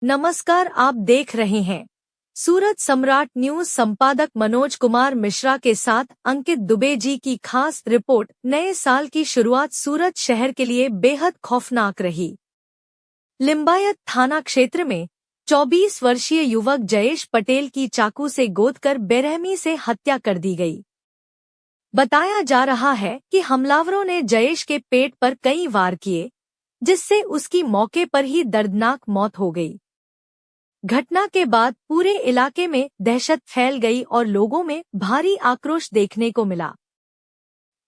नमस्कार, आप देख रहे हैं सूरत सम्राट न्यूज। संपादक मनोज कुमार मिश्रा के साथ अंकित दुबे जी की खास रिपोर्ट। नए साल की शुरुआत सूरत शहर के लिए बेहद खौफनाक रही। लिंबायत थाना क्षेत्र में 24 वर्षीय युवक जयेश पटेल की चाकू से गोदकर बेरहमी से हत्या कर दी गई। बताया जा रहा है कि हमलावरों ने जयेश के पेट पर कई वार किए, जिससे उसकी मौके पर ही दर्दनाक मौत हो गई। घटना के बाद पूरे इलाके में दहशत फैल गई और लोगों में भारी आक्रोश देखने को मिला।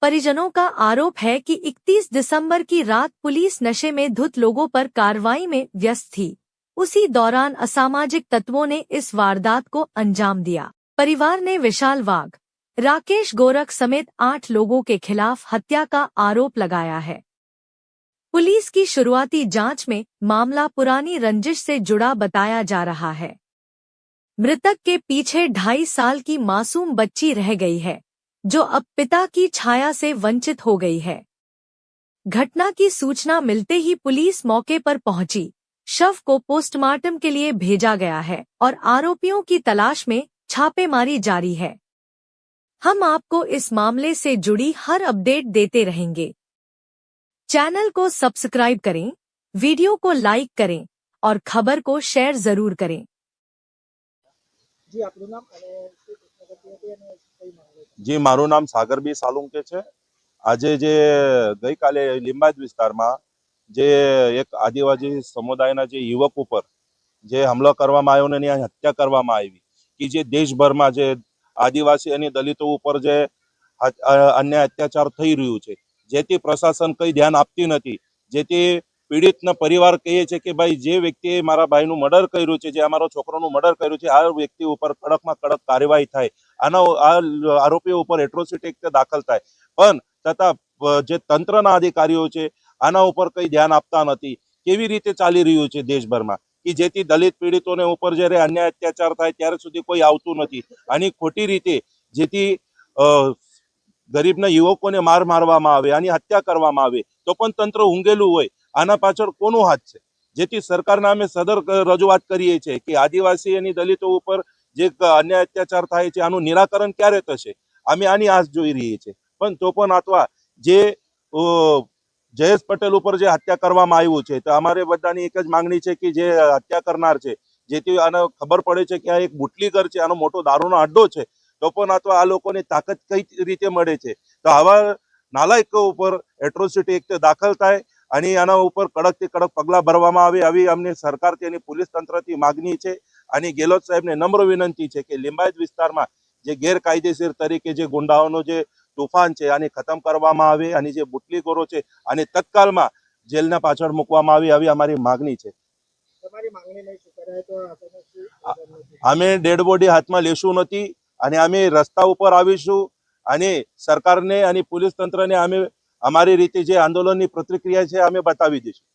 परिजनों का आरोप है कि 31 दिसंबर की रात पुलिस नशे में धुत लोगों पर कार्रवाई में व्यस्त थी। उसी दौरान असामाजिक तत्वों ने इस वारदात को अंजाम दिया। परिवार ने विशाल वाघ, राकेश गोरख समेत 8 लोगों के खिलाफ हत्या का आरोप लगाया है। पुलिस की शुरुआती जांच में मामला पुरानी रंजिश से जुड़ा बताया जा रहा है। मृतक के पीछे 2.5 साल की मासूम बच्ची रह गई है, जो अब पिता की छाया से वंचित हो गई है। घटना की सूचना मिलते ही पुलिस मौके पर पहुंची। शव को पोस्टमार्टम के लिए भेजा गया है और आरोपियों की तलाश में छापेमारी जारी है। हम आपको इस मामले से जुड़ी हर अपडेट देते रहेंगे। चैनल को सब्सक्राइब करें, वीडियो को लाइक करें और खबर को शेयर जरूर करें। जी, मारू नाम सागरबी सालुंके छे। આજે જે ગઈકાલે લિંબાયત વિસ્તારમાં જે એક આદિવાસી સમુદાયના જે યુવક ઉપર જે હુમલો કરવામાં આવ્યો ને એની હત્યા કરવામાં આવી કે જે દેશભરમાં જે આદિવાસી અને દલિતો ઉપર જે અન્યાય અત્યાચાર થઈ રહ્યું છે, જેથી પ્રશાસન કઈ ધ્યાન આપતી નથી, જેથી પીડિતના પરિવાર કહે છે કે ભાઈ જે વ્યક્તિએ મારા ભાઈનું મર્ડર કર્યું છે, જે અમારો છોકરાનું મર્ડર કર્યું છે, આ વ્યક્તિ ઉપર કડકમાં કડક કાર્યવાહી થાય, આના આરોપીઓ ઉપર એટ્રોસિટી એક્ટ દાખલ થાય। પણ છતાં જે તંત્રના અધિકારીઓ છે આના ઉપર કઈ ધ્યાન આપતા નથી। કેવી રીતે ચાલી રહ્યું છે દેશભરમાં કે જેથી દલિત પીડિતોને ઉપર જ્યારે અન્યાય અત્યાચાર થાય ત્યારે સુધી કોઈ આવતું નથી। આની ખોટી રીતે જેથી ગરીબના યુવકોને મારવામાં આવે, આની હત્યા કરવામાં આવે તો પણ તંત્ર ઊંઘેલું હોય। આના પાછળ કોનો હાથ છે? જેથી સરકારને અમે સદર રજૂઆત કરીએ છીએ કે આદિવાસી અને દલિતો ઉપર જે અન્યાય અત્યાચાર થાય છે આનું નિરાકરણ ક્યારે થશે? અમે આની આશ જોઈ રહીએ છીએ। પણ તો પણ અથવા જે જયેશ પટેલ ઉપર જે હત્યા કરવામાં આવ્યું છે તો અમારે બધાની એક જ માંગણી છે કે જે હત્યા કરનાર છે, જેથી આને ખબર પડે છે કે આ એક બુટલીગર છે, આનો મોટો દારૂનો અડ્ડો છે, તો પણ અથવા આ લોકોની તાકાત કઈ રીતે મળે છે? તો આવા નાલાયકો ઉપર એટ્રોસિટી એક્ટ દાખલ થાય અને આના ઉપર કડકથી કડક પગલાં ભરવામાં આવે, આવી અમને સરકારથી અને પોલીસ તંત્રથી માગણી છે। અને ગેહલોત સાહેબને નમ્ર વિનંતી છે કે લિંબાયત વિસ્તારમાં જે ગેરકાયદેસર તરીકે જે ગુંડાઓનો જે તોફાન છે આને ખતમ કરવામાં આવે અને જે બુટલીગોરો છે આને તત્કાલમાં જેલના પાછળ મૂકવામાં આવે, આવી અમારી માગણી છે। અમે ડેડ બોડી હાથમાં લેશું નથી અને અમે રસ્તા ઉપર આવીશું અને સરકારને અને પોલીસ તંત્રને અમે અમારી રીતે જે આંદોલનની પ્રતિક્રિયા છે અમે બતાવી દઈશું।